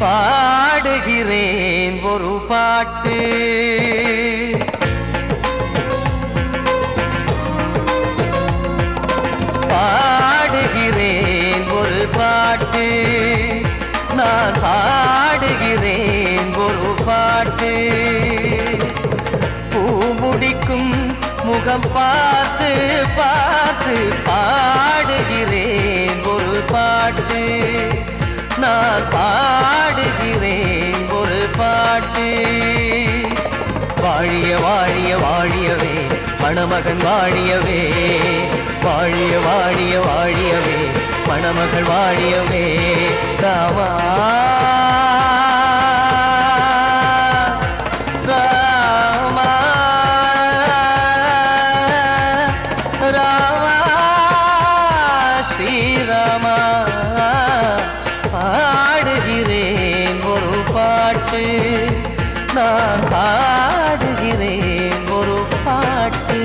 பாடுகிறேன் ஒரு பாட்டு, பாடுகிறேன் ஒரு பாட்டு, நான் பாடுகிறேன் ஒரு பாட்டு. பூ முடிக்கும் முகம் பார்த்து பார்த்து பாடுகிறேன் ஒரு பாட்டு, நான் பாடுகிறேன் ஒரு பாட்டு. வாழிய வாழிய வாழியவே மணமகன் வாழியவே, வாழிய வாழிய வாழியவே மணமகள் வாழியவே. ராமா ராமா ராமா ஸ்ரீராமா. பாடுகிறேன் ஒரு பாட்டு, நான் பாடுகிறேன் ஒரு பாட்டு.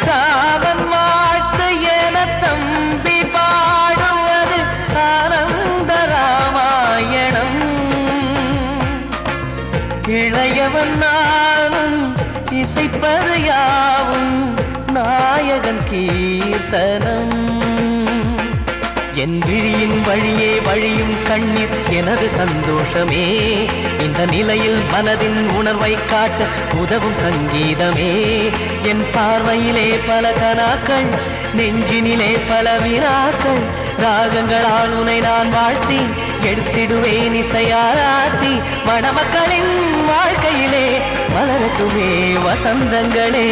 ராமன் வாழ்த்து என தம்பி பாடுவது ஆனந்த ராமாயணம். இளையவன் நானும் இசைப்பது யாவும் நாயகன் கீர்த்தனம். என் விழியின் வழியே வழியும் கண்ணீர் எனது சந்தோஷமே, இந்த நிலையில் மனதின் உணர்வை காட்ட உதவும் சங்கீதமே. என் பார்வையிலே பல கனாக்கள், நெஞ்சினிலே பல வினாக்கள், ராகங்களால் உனை நான் வாழ்த்தி எடுத்திடுவேன் இசையாராத்தி. மணமக்களின் வாழ்க்கையிலே மலரட்டுமே வசந்தங்களே.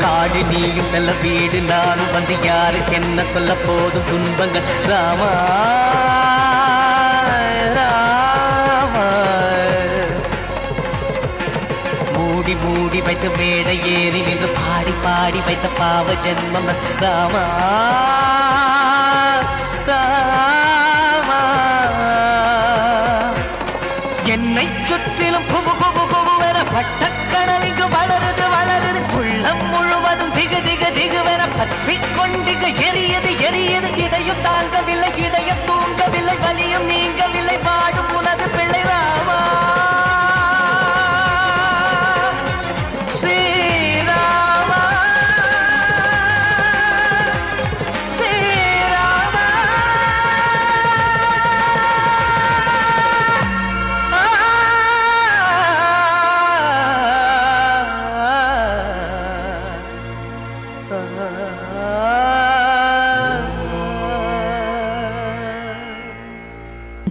காடு நீயும் செல்ல வீடு நானும் வந்து யாருக்கு என்ன சொல்ல போதும் துன்பங்கள். ராமா ராமா மூடி மூடி வைத்த மேடை ஏறி நின்று பாடி பாடி வைத்த பாவ ஜென்மம். ராமா ராமா என்னை சுற்றிலும் குபு குபு குபுவென பட்டக்கடல் இங்கு வளருது வளருது, உள்ளம் முழுவதும் திகு திகு திகுவென பற்றி கொண்டிகு எரியது எரியது. இதயம் தாங்கவில்லை இதயம் தூங்கவில்லை, வலியும் நீங்கவில்லை, பாடும் உனது பிள்ளை. ராமா ஸ்ரீராமா ஸ்ரீராமா.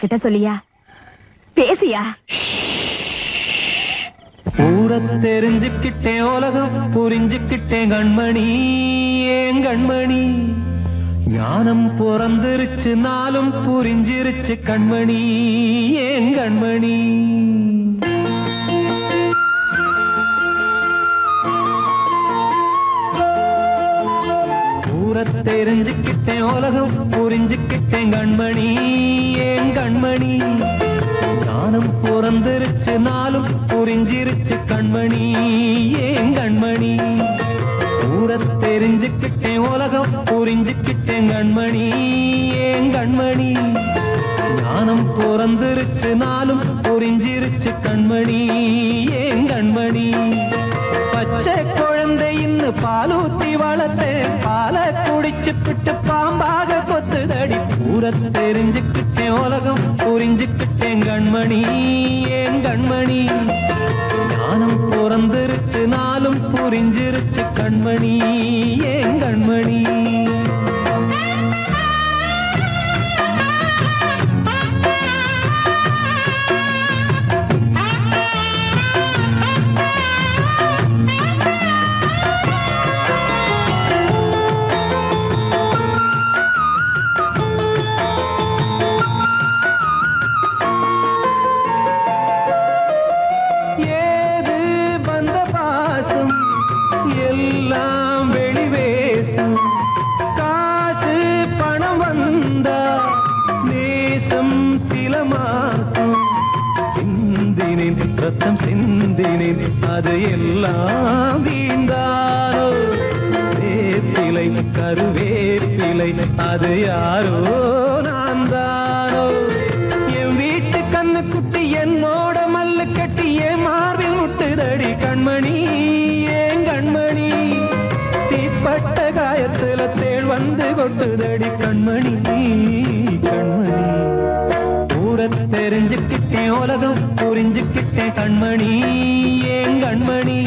கிட்ட சொல்லியா பேசியா? ஊரை தெரிஞ்சுக்கிட்டேன் உலகம் புரிஞ்சுக்கிட்டேன் கண்மணி ஏன் கண்மணி. ஞானம் பிறந்திருச்சு நாளும் புரிஞ்சிருச்சு கண்மணி ஏன் கண்மணி. ஊரை தெரிஞ்சுக்கிட்டேன் உலகம் புரிஞ்சுக்கிட்டேன் கண்மணி ஏன் கண்மணி. ஞானம் பிறந்திருச்சு நாளும் புரி புரிஞ்சிருச்சு கண்மணி ஏன் கண்மணி ஊர தெரிஞ்சுக்கிட்டேன் உலகம் புரிஞ்சுக்கிட்டேன் கண்மணி ஏன் கண்மணி ஞானம் பிறந்திருச்சு நாளும் புரிஞ்சிருச்சு கண்மணி ஏன் கண்மணி பச்சை குழந்தை இன்னும் பாலூத்தி வளர்த்தேன் பாலை குடிச்சுப்பிட்டு பாம்பாக கொத்துதடி ஊர தெரிஞ்சுக்கிட்டேன் உலகம் புரிஞ்சுக்கிட்டேன் கண்மணி ஏன் கண்மணி ஞானம் பிறந்திருச்சு நாளும் புரிஞ்சிருச்சு கண்மணி ஏன் கண்மணி ரத்தம் சிந்தினேன் அது எல்லாம் வீந்தாரோ வேப்பிலை கருவேப்பிலை அது யாரோ நான் தானோ என் வீட்டு கண்ணு குட்டி என்னோட மல்லு கட்டி என் மார்பில் முட்டுதடி கண்மணி ஏன் கண்மணி தீப்பட்ட காயத்துல தேள் வந்து கொட்டுதடி கண்மணி கண்மணி தெரிஞ்சுக்கிட்டேன் உலகம் புரிஞ்சுக்கிட்டேன் கண்மணி ஏன் கண்மணி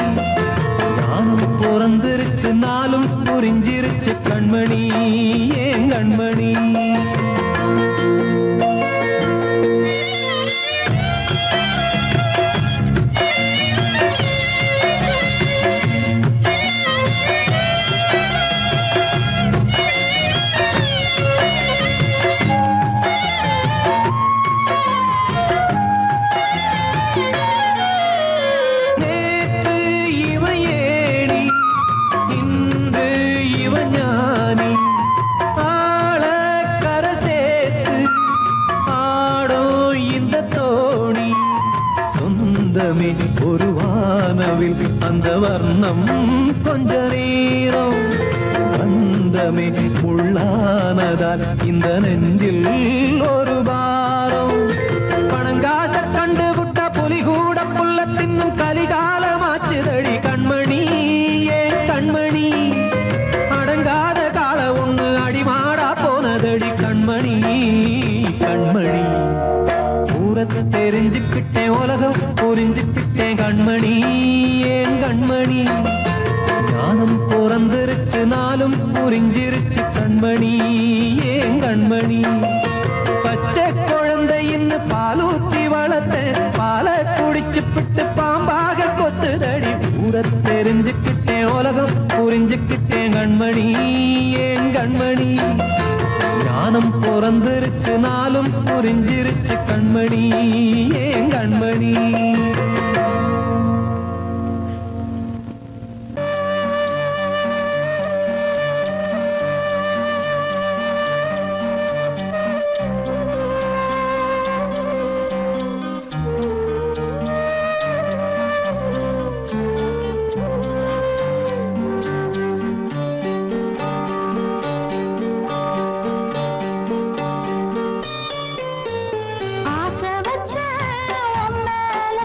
நானும் பிறந்திருச்சு நாளும் புரிஞ்சிருச்சு கண்மணி ஏன் கண்மணி ஒரு வானவில் அந்த வர்ணம் கொஞ்ச நேரம் வந்தமே உள்ளானதால் இந்த நெஞ்சில் ஒரு பாரம் பணங்காச கண்டு விட்ட புலி கூட புல்ல தின்னும் கலிகாலமாச்சுதடி கண்மணி ஏன் கண்மணி அடங்காத கால ஒண்ணு அடிமாடா போனதடி கண்மணி கண்மணி தெரிஞ்சுக்கிட்டேன் உலகம் புரிஞ்சுக்கிட்டேன் கண்மணி ஏன் கண்மணி ஞானம் பிறந்திருச்சு நாளும் புரிஞ்சிருச்சு கண்மணி ஏன் கண்மணி பச்சை குழந்தை இன்னும் பாலூத்தி வளர்த்தேன் பாலை குடிச்சுப்பிட்டு பாம்பாக கொத்துதடி ஊர தெரிஞ்சுக்கிட்டேன் உலகம் புரிஞ்சுக்கிட்டேன் கண்மணி ஏன் கண்மணி ஞானம் பிறந்திருச்சு நாளும் புரிஞ்சிருச்சு கண்மணி ஏன் கண்மணி ஆசை வச்ச உன் மேல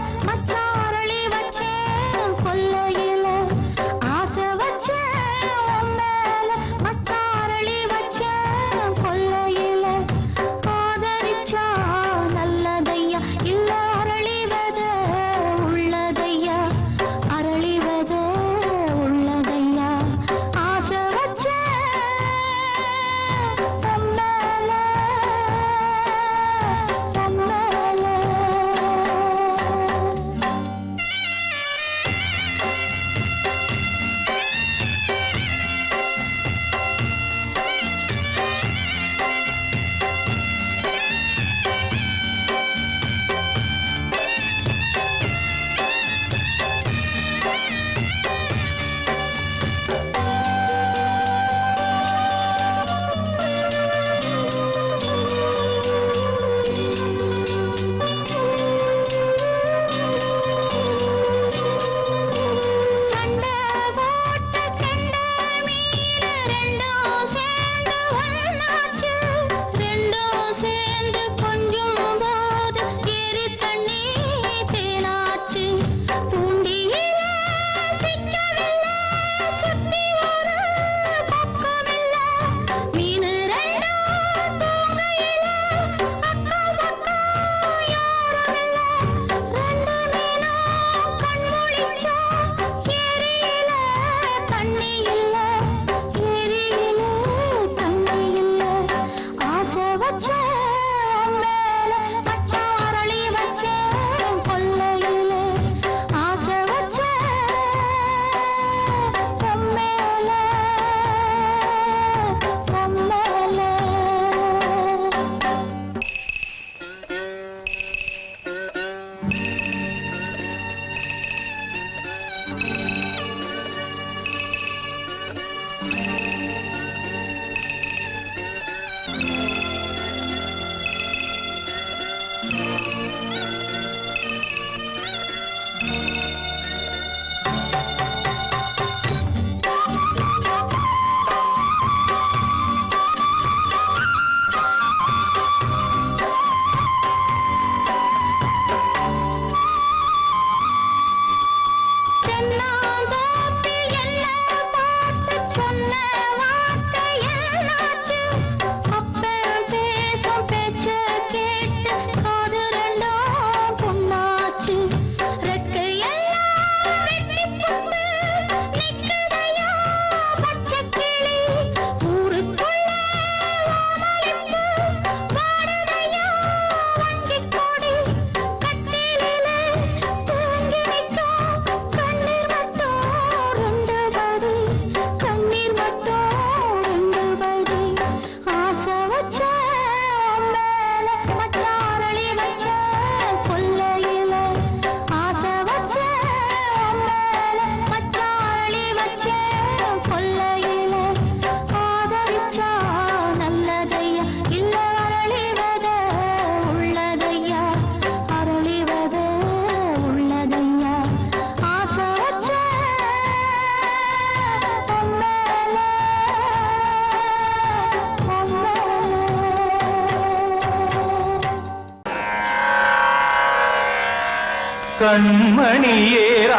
கண்மணியேராத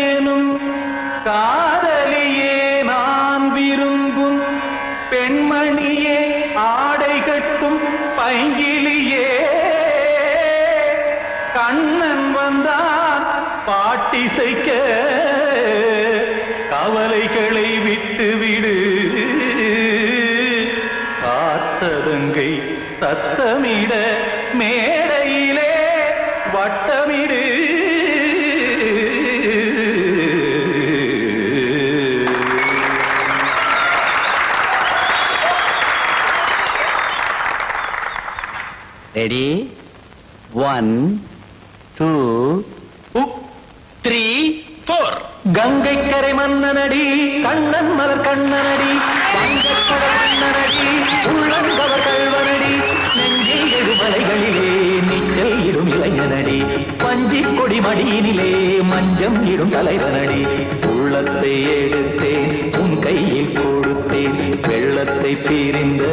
எனும் காதலியே நான் விரும்பும் பெண்மணியே ஆடை கட்டும் பைங்கிலியே கண்ணன் வந்தான் பாட்டிசைக்க கவலைகளை விட்டு விடு காத்ததங்கை சத்தமிட மேடையிலே வட்டமிடு ரெடி 1 2 3 4 கங்கை கரை மன்னனடி கண்ணன் மலர் கண்ணனடி வங்கக்கடல் மன்னனடி உள்ளங்கவர் கல்வனடி நெஞ்சில் எழுமலைகளிலே நீச்சல் இடும் இளைஞனடி பஞ்சி கொடி மடியினிலே மஞ்சம் இடும் தலைவனடி உள்ளத்தை எடுத்தேன் உன் கையில் கொடுத்தேன் வெள்ளத்தை தீரிந்த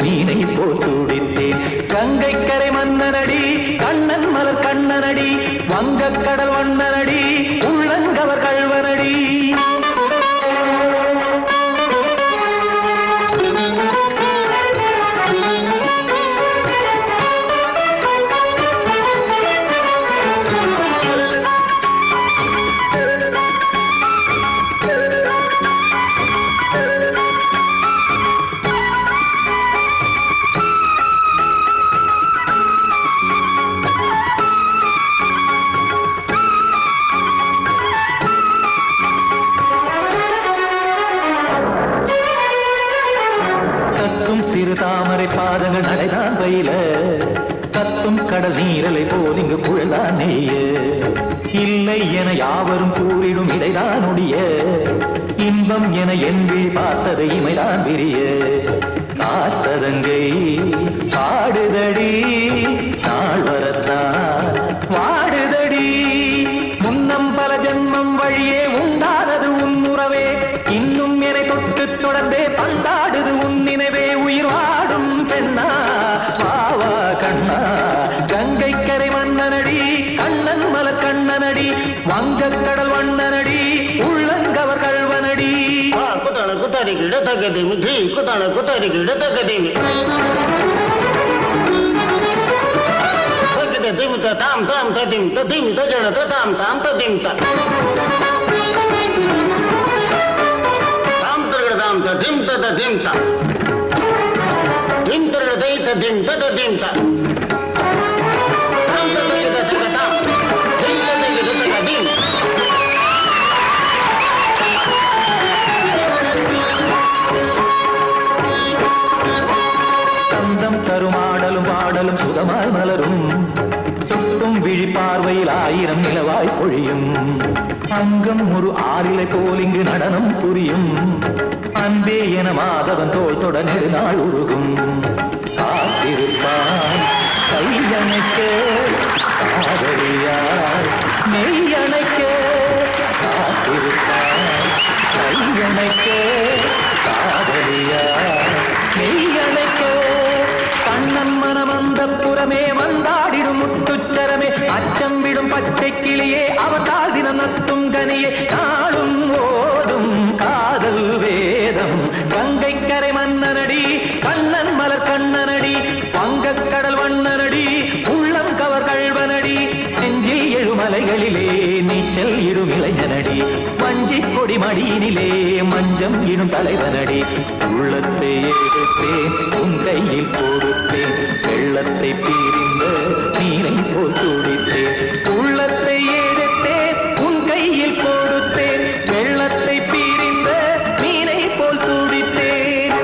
மீனை போல் துடித்தேன் கங்கை கரை மன்னனடி கண்ணன் மலர் கண்ணனடி வங்கக்கடல் வண்ணனடி உள்ளங்கவர் கல்வனடி சிறு தாமரை பாதங்கள் நடைதான் பயில கத்தும் கடல் நீரலை போல் இங்கு புழல்தான் நெய்ய இல்லை என யாவரும் கூறிடும் இடைதான் ஒடிய இன்பம் என என் விழி பார்த்தது இமைதான் விரிய காச்சதங்கை பாடுதடி நாள் வரத்தான் வாடுதடி முன்னம் பல ஜென்மம் வழியே உண்டானது உன் உறவே இன்னும் என்னை தொட்டு தொடர்ந்தே பந்தாடுது உன் நினைவே உயிர் வாடும் பெண்ணா பாவா கண்ணா கங்கை கரை மன்னனடி கண்ணன் மலர் கண்ணனடி வங்கக்கடல் வண்ணனடி உள்ளங்கவர் கல்வனடி குத்தான குத்தாரி கிட தக்கதேமி ஜி குத்தான குத்தாரி கிட தக்கதேமி திம் தாம் தாம் ததிம் ததிம் தஜட தாம் தாம் ததிம் தாம் தாம் ததிம் ததிம் தாம் திம் தரட தை ததிம் ததிம் தாம் தாம் ததிம் ததிம் தாம் திம் ததிம் ததிம் சந்தம் தருமாடலும் பாடலும் சுகமாய் மலரும் சுட்டும் விழி பார்வையில் ஆயிரம் நிலவாய் பொழியும் அங்கம் ஒரு ஆறிலை போல் இங்கு நடனம் புரியும் அன்பே என மாதவன் தோள் தொட நெடுநாள் உருகும் காத்திருப்பான் கையணைக்க காதலியார் மெய்யணைக்க காத்திருப்பான் கையணைக்க காதலியார் மெய்யணைக்க கண்ணன் மனமந்த புறமே வந்தாடிடும் முத்துச்சரமே அச்சம் விடும் பச்சை கிளியே அவதால் தினம் நத்தும் கனியே நாளும் ஓதும் காதல் வேதம் கங்கை கரை மன்னனடி கண்ணன் மலர் கண்ணனடி வங்கக்கடல் வண்ணனடி உள்ளம் கவர் கல்வனடி நெஞ்சில் எழுமலைகளிலே நீச்சல் இடும் இளைஞனடி வஞ்சி கொடி மடியினிலே மஞ்சம் இடும் தலைவனடி உள்ளத்தை எடுத்தேன் உன் கையில் கொடுத்தேன் வெள்ளத்தை பீரிந்த நீரை போல் துடித்தேன் உள்ளத்தை எடுத்தேன் உன் கையில் கொடுத்தேன் வெள்ளத்தை பீரிந்த நீரை போல் துடித்தேன்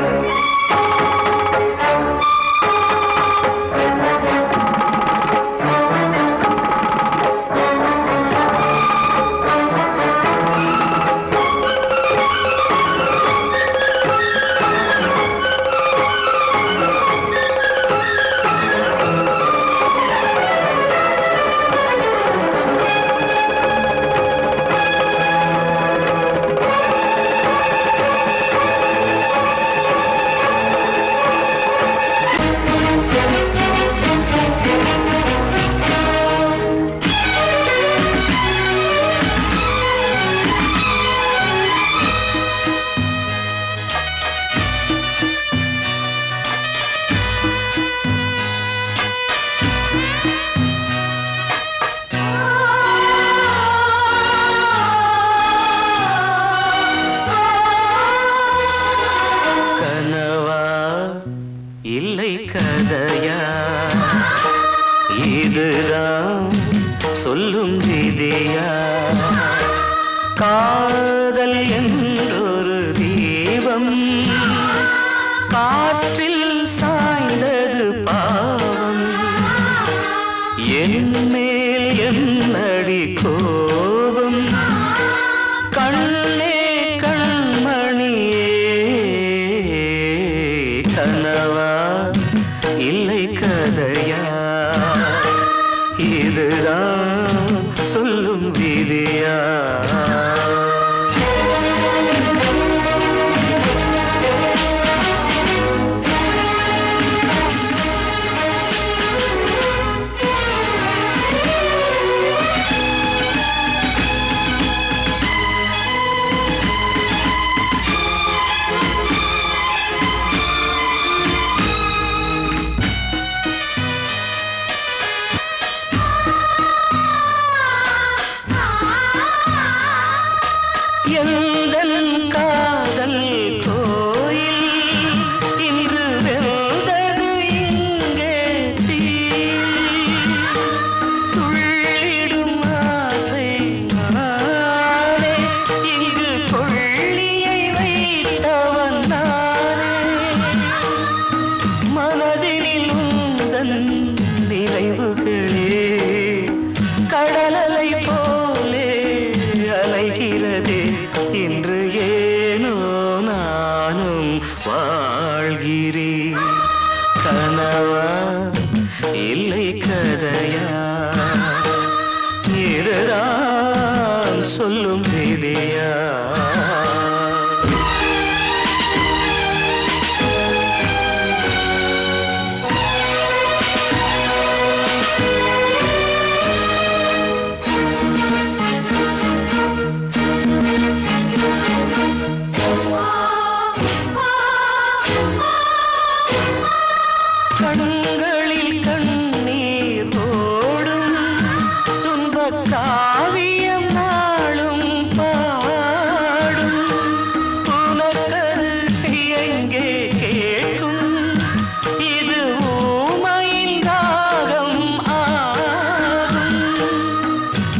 சொல்லும் விதியா காதல் என்றொரு தீபம் காற்றில் சாய்ந்தது பாவம் என் மேல் என்னடி கோபம் கண்ணே கண்மணியே கனவா இல்லை கதையா இதுதான் சொல்லும் விதியா கனவா இல்லை கதையா இதுதான் சொல்லும் விதியா கண்களில் கண்ணீர் ஓடும் துன்பக் காவியம் நாளும் பாடும் உனக்கது எங்கே கேட்கும் இது ஊமையின் ராகம் ஆகும்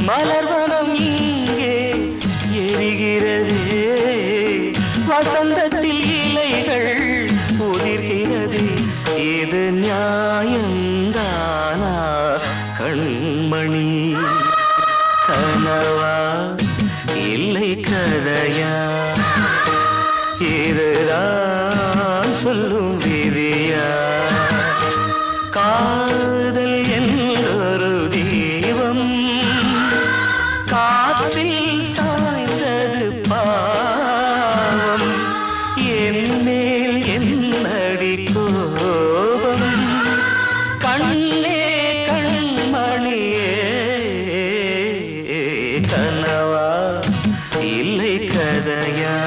மலர்வனம் இங்கே எரிகிறதே வசந்தத்தில் இலைகள் உதிர்கிறது இது நியாயந்தானா கண்மணி கனவா இல்லை கதையா இதுதான் சொல்லும் விதியா காதல் என்றொரு தீபம் காற்றில் சாய்ந்தது பாவம் என் மேல் என்னடி கோபம் கண்ணே கண்மணியே கனவா இல்லை கதையா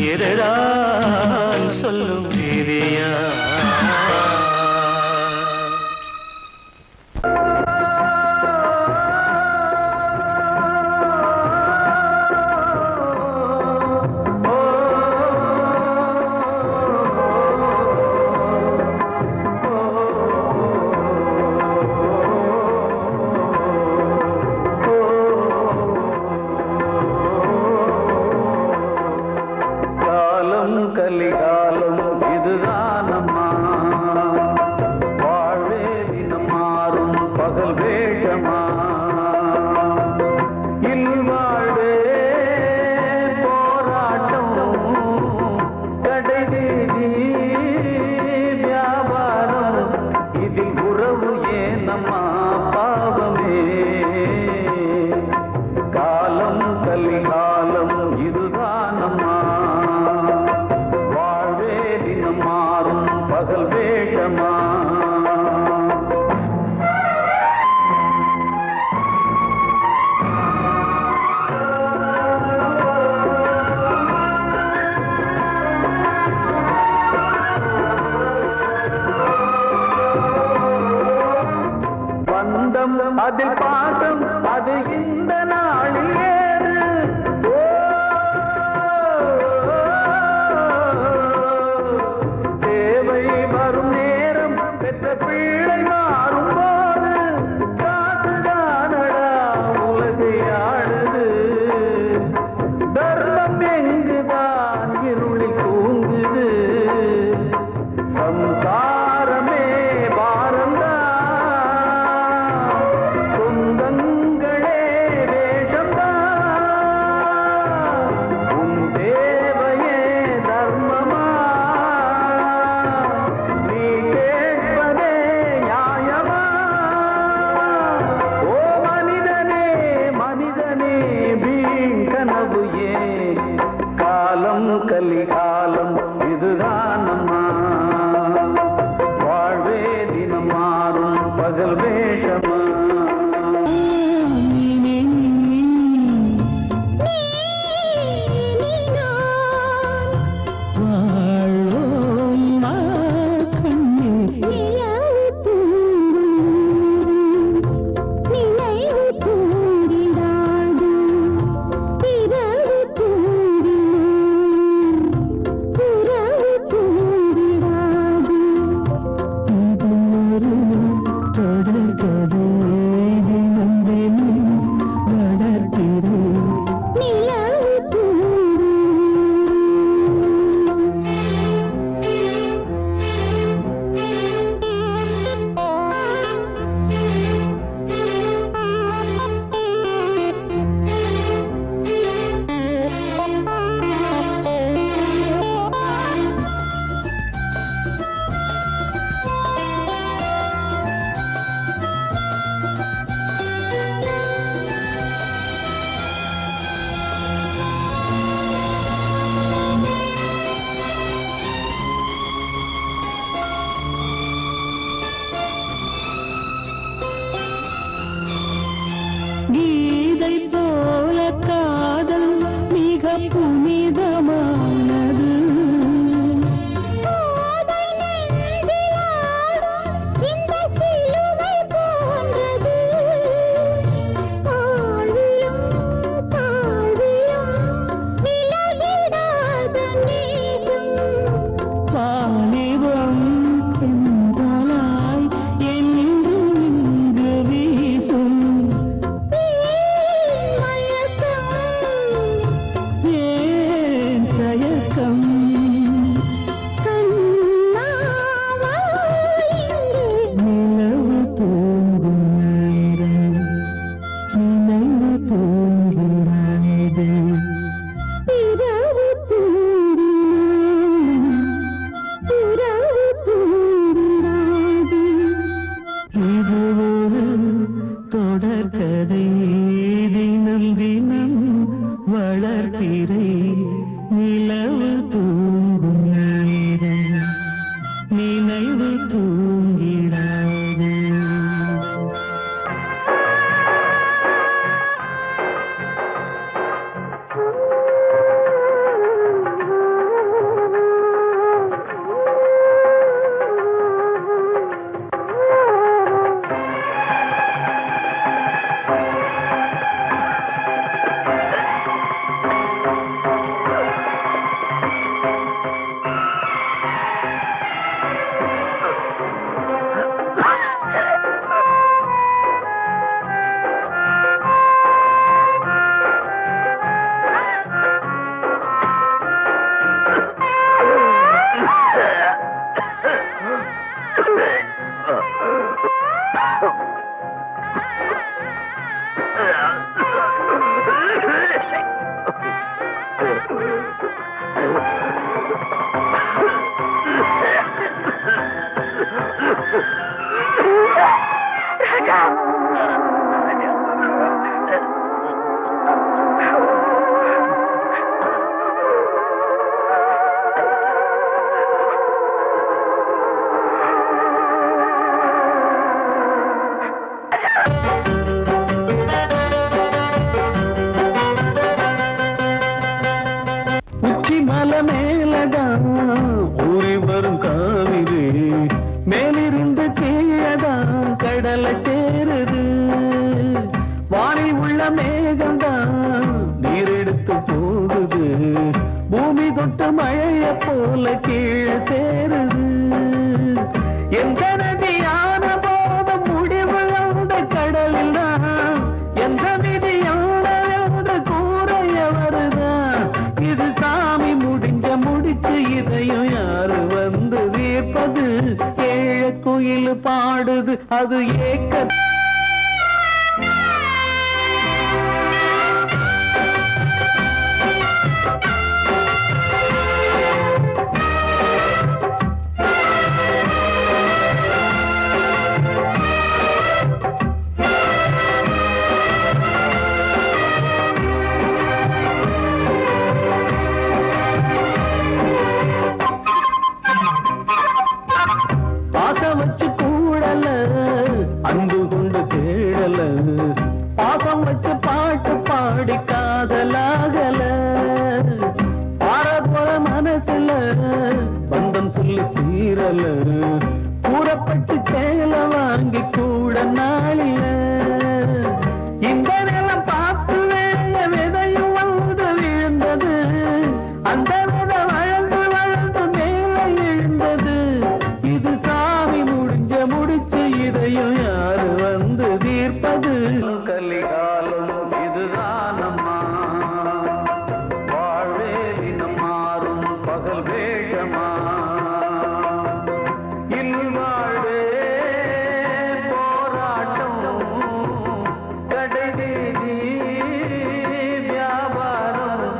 இதுதான் சொல்லும் விதியா கலிகாலம் இதுதானம்மா வாழ்வே தினம் மாறும் பகல் வேகமா இல்வாழ்வே போராட்டம் கடை வீதி வியாபாரம் இதில் உறவு ஏனம்மா பாவமே காலம் கலிகாலம் இதுதானம்மா மாறும் பகல் வேகமா பந்தம் அதில் பாசம் அது இந்த நாளில் ஏறு வரும் நேரம் பெற்ற பிள்ளை மாறும் போது காசு கீதை போல காதல் மிக புனிதமானது. வாலிபம் சென்றாய் என்றும் இங்கு வீசும் ஏன் தயக்கம் நிலவு தூங்கும் நேரம் நினைவு தூங்கிறது. இது ஒரு தொடர்கதை தினம் தினம் வளர்பிறை நிலவு தூங்கும் நேரம் நினைவு தூங்கிடாது. உச்சி மலை மேலதான் ஊறி வரும் காவிரி மேலிருந்து கீழதான் கடலை சேருது. வானில் உள்ள மேகம்தான் நீரெடுத்து போகுது. பூமி தொட்டு மழைய போல கீழே சேருது. எந்த நதியான போது முடிவு அந்த கடலில் தான் எந்த விதியான கூறைய வருதான். இது சாமி முடிச்சு இதையும் யாரு வந்து தீர்ப்பது. ஏழ குயில் பாடுது அது ஏக்க பாசம் வச்சு கூடல அன்பு கொண்டு தேடல. பாசம் வச்சு பாட்டு பாடி காதலாகல. பார போற மனசுல பந்தம் சொல்லி தீரல. கூறப்பட்டு சேல வாங்கி கூட நாளில. இந்த நிலம் பார்த்து விதையும் வந்து விழுந்தது. அந்த விதை வளர்ந்து வளர்ந்து மேல எழுந்தது. இது சாமி முடிச்சு இதையும் யாரு வந்து தீர்ப்பது. கலிகாலம் இதுதானம்மா வாழ்வே தினம் மாறும் பகல் வேகமா. இல்வாழ்வே போராட்டம் கடைவீதி வியாபாரம்.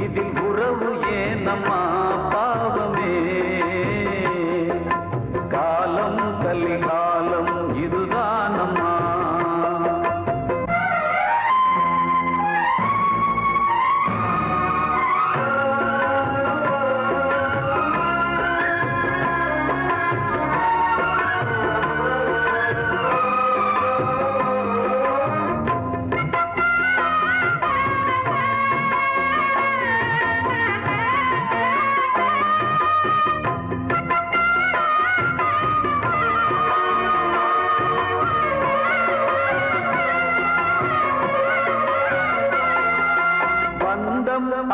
இதில் உறவு ஏனம்மா பாவமே. காலம் கலிகாலம் இதுதானம்மா.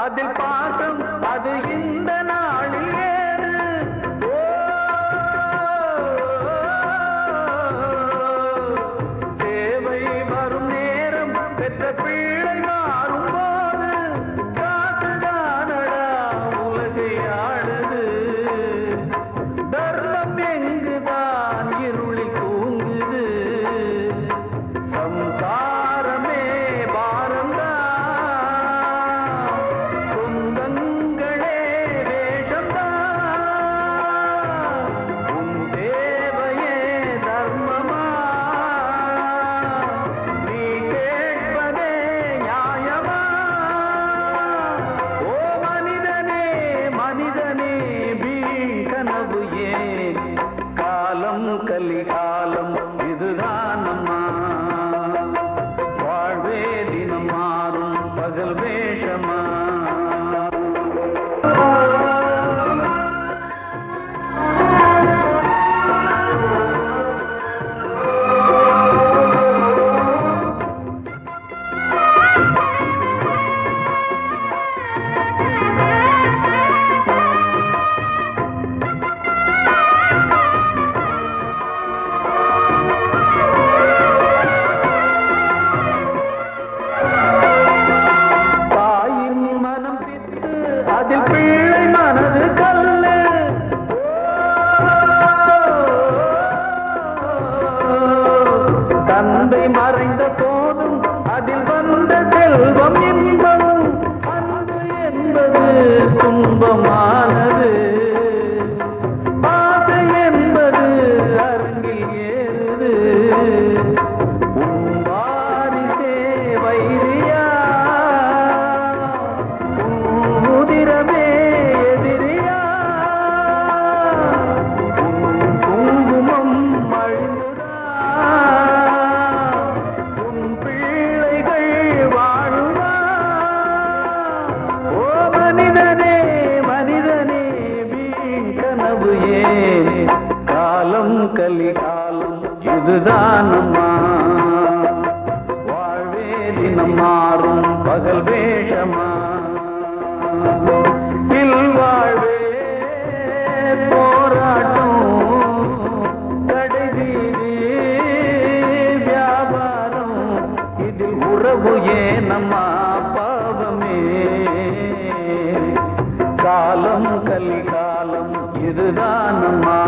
அதில் பாசம் அது இந்த நாளில் ஏது தேவை வரும் நேரம் பெற்ற பிள்ளை மாறும் போது காசுதானடா உலகை ஆடுது தர்மம் எங்குதான் இருளில் தூங்குது சம்சாரமே பாரந்தா சொந்தங்களே வேஷந்தா உன் தேவையே தர்மமா நீ கேட்பதே நியாயமா ஓ மனிதனே மனிதனே வீண் கனவு ஏன் காலம் கலிகாலம் இதுதான் அம்மா வாழ்வே தினம் மாறும் பகல் வேஷமா தாயின் மனம் பித்து அதில் பிள்ளை மனது கல்லு தந்தை மறைந்த போதும் அதில் வந்த செல்வம் இன்பம் அன்பு என்பது துன்பமானது ஆசை என்பது அரங்கில் ஏறுது உன் வாரிசே வைரியா உன் உதிரமே எதிரியா உன் குங்குமம் அழிந்துதா உன் பிள்ளைகள் வாழுமா ஓ மனிதனே மனிதனே வீண் கனவு ஏன் காலம் கலிகாலம் இதுதான் அம்மா வாழ்வே தினம் மாறும் பகல் வேஷமா இல்வாழ்வே போராட்டம் கடைவீதி வியாபாரம் இதில் உறவு ஏனம்மா பாவமே காலம் கலிகாலம் இதுதான் அம்மா